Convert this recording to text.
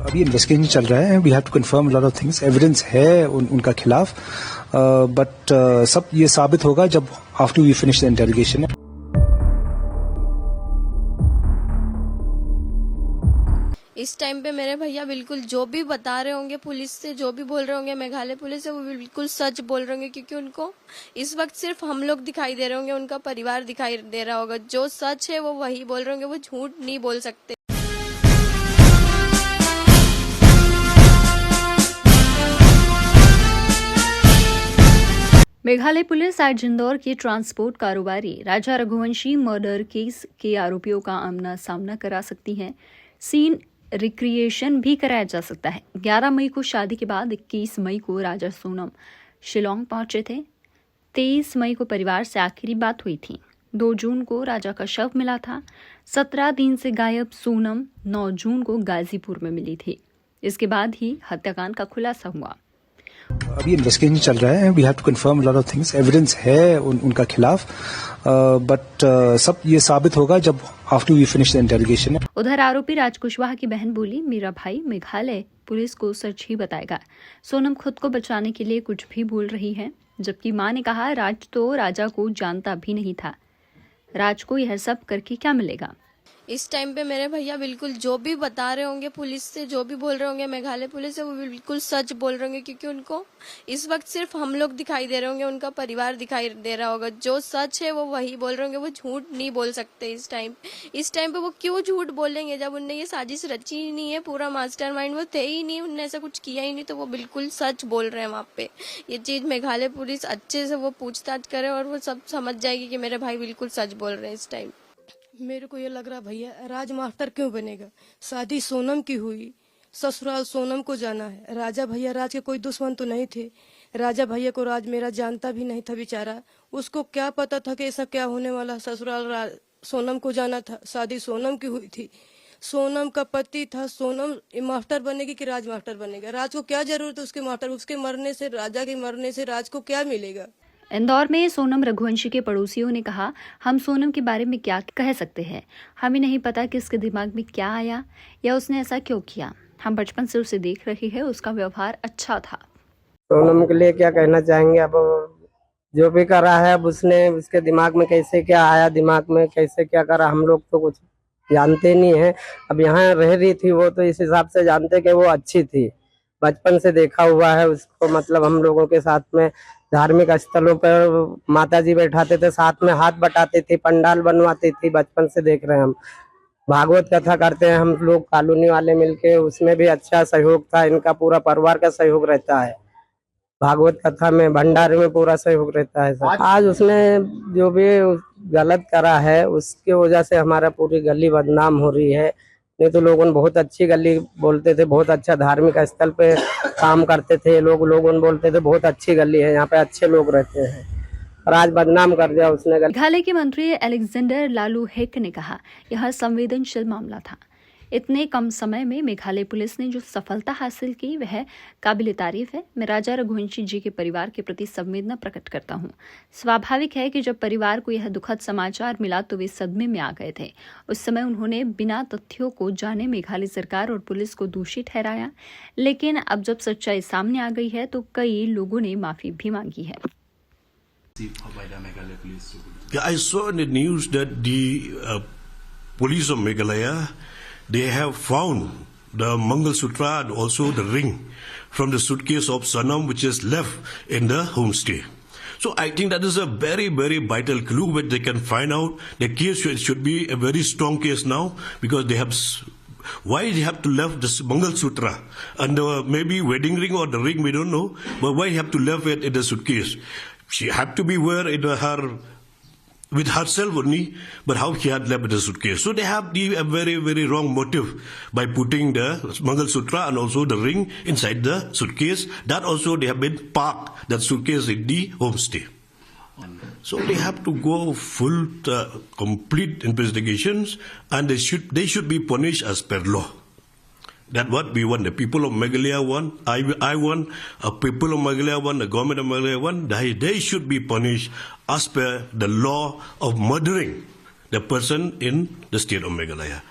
अभी इन्वेस्टिगेशन चल रहा है. We have to confirm lot of things. Evidence है उनका खिलाफ, बट सब ये साबित होगा जब after we finish the interrogation. इस टाइम पे मेरे भैया बिल्कुल जो भी बता रहे होंगे पुलिस से, जो भी बोल रहे होंगे मेघालय पुलिस से, वो बिल्कुल सच बोल रहे होंगे, क्योंकि उनको इस वक्त सिर्फ हम लोग दिखाई दे रहे होंगे, उनका परिवार दिखाई दे रहा होगा. जो सच है वो वही बोल रहे होंगे, वो झूठ नहीं बोल सकते. मेघालय पुलिस आज इंदौर के ट्रांसपोर्ट कारोबारी राजा रघुवंशी मर्डर केस के आरोपियों का आमना सामना करा सकती है. सीन रिक्रिएशन भी कराया जा सकता है. 11 मई को शादी के बाद 21 मई को राजा सोनम शिलोंग पहुंचे थे. 23 मई को परिवार से आखिरी बात हुई थी. 2 जून को राजा का शव मिला था. 17 दिन से गायब सोनम 9 जून को गाजीपुर में मिली थी. इसके बाद ही हत्याकांड का खुलासा हुआ. अभी इन्वेस्टिगेशन चल रहा है. We have to confirm lot of things. Evidence है उनका खिलाफ, बट सब ये साबित होगा जब after we finish the interrogation. उधर आरोपी राज कुशवाहा की बहन बोली, मेरा भाई मेघालय पुलिस को सच ही बताएगा. सोनम खुद को बचाने के लिए कुछ भी बोल रही है, जबकि मां ने कहा राज तो राजा को जानता भी नहीं था. राज को यह सब करके क्या मिलेगा. इस टाइम पे मेरे भैया बिल्कुल जो भी बता रहे होंगे पुलिस से, जो भी बोल रहे होंगे मेघालय पुलिस से, वो बिल्कुल सच बोल रहे होंगे, क्योंकि उनको इस वक्त सिर्फ हम लोग दिखाई दे रहे होंगे, उनका परिवार दिखाई दे रहा होगा. जो सच है वो वही बोल रहे होंगे, वो झूठ नहीं बोल सकते. इस टाइम पे वो क्यों झूठ बोलेंगे जब उनने ये साजिश रची ही नहीं है. पूरा मास्टरमाइंड वो थे ही नहीं, उनने ऐसा कुछ किया ही नहीं, तो वो बिल्कुल सच बोल रहे हैं. वहाँ पे ये चीज मेघालय पुलिस अच्छे से वो पूछताछ करे और वो सब समझ जाएगी कि मेरे भाई बिल्कुल सच बोल रहे हैं. इस टाइम मेरे को ये लग रहा भैया राज मास्टर क्यों बनेगा. शादी सोनम की हुई, ससुराल सोनम को जाना है. राजा भैया राज के कोई दुश्मन तो नहीं थे. राजा भैया को राज मेरा जानता भी नहीं था बेचारा. उसको क्या पता था कि ऐसा क्या होने वाला. ससुराल सोनम को जाना था, शादी सोनम की हुई थी. सोनम का पति था. सोनम मास्टर बनेगी कि राज मास्टर बनेगा. राज को क्या जरूरत है उसके मास्टर. उसके मरने से, राजा के मरने से राज को क्या मिलेगा. इंदौर में सोनम रघुवंशी के पड़ोसियों ने कहा, हम सोनम के बारे में क्या कह सकते हैं. हमें नहीं पता कि इसके दिमाग में क्या आया या उसने ऐसा क्यों किया. हम बचपन से उसे देख रहे हैं, उसका व्यवहार अच्छा था. सोनम के लिए क्या कहना चाहेंगे. अब जो भी करा है, अब उसने उसके दिमाग में कैसे क्या आया, दिमाग में कैसे क्या करा, हम लोग तो कुछ जानते नहीं है. अब यहाँ रह रही थी वो, तो इस हिसाब से जानते कि वो अच्छी थी. बचपन से देखा हुआ है उसको. मतलब हम लोगों के साथ में धार्मिक स्थलों पर माता जी बैठाते थे, साथ में हाथ बटाती थी, पंडाल बनवाती थी. बचपन से देख रहे हैं हम. भागवत कथा करते हैं हम लोग कॉलोनी वाले मिलके, उसमें भी अच्छा सहयोग था. इनका पूरा परिवार का सहयोग रहता है. भागवत कथा में, भंडारे में पूरा सहयोग रहता है. आज उसने जो भी गलत करा है, उसकी वजह से हमारा पूरी गली बदनाम हो रही है. नहीं तो लोगों बहुत अच्छी गली बोलते थे, बहुत अच्छा धार्मिक स्थल पे काम करते थे लोगों बोलते थे बहुत अच्छी गली है, यहाँ पे अच्छे लोग रहते हैं. और आज बदनाम कर दिया उसने. मेघालय के मंत्री अलेक्जेंडर लालू हेक ने कहा, यह संवेदनशील मामला था. इतने कम समय में मेघालय पुलिस ने जो सफलता हासिल की वह काबिल तारीफ है. मैं राजा रघुवंशी जी के परिवार के प्रति संवेदना प्रकट करता हूँ. स्वाभाविक है कि जब परिवार को यह दुखद समाचार मिला तो वे सदमे में आ गए थे. उस समय उन्होंने बिना तथ्यों को जाने मेघालय सरकार और पुलिस को दोषी ठहराया. लेकिन अब जब सच्चाई सामने आ गई है तो कई लोगों ने माफी भी मांगी है. I saw in the news that the police of Meghalaya, they have found the Mangalsutra and also the ring from the suitcase of Sanam, which is left in the homestay. So I think that is a very, very vital clue which they can find out. The case should be a very strong case now, because they have. Why they have to left this Mangalsutra and maybe wedding ring or the ring, we don't know. But why have to left it in the suitcase? She had to be wear in her. With herself only, but how she had left the suitcase. So they have a very, very wrong motive by putting the Mangalsutra and also the ring inside the suitcase. That also they have been parked that suitcase in the homestay. So they have to go full, complete investigations, and they should be punished as per law. That's what we want. The people of Meghalaya want. I want. People of Meghalaya want. The government of Meghalaya want. They should be punished as per the law of murdering the person in the state of Meghalaya.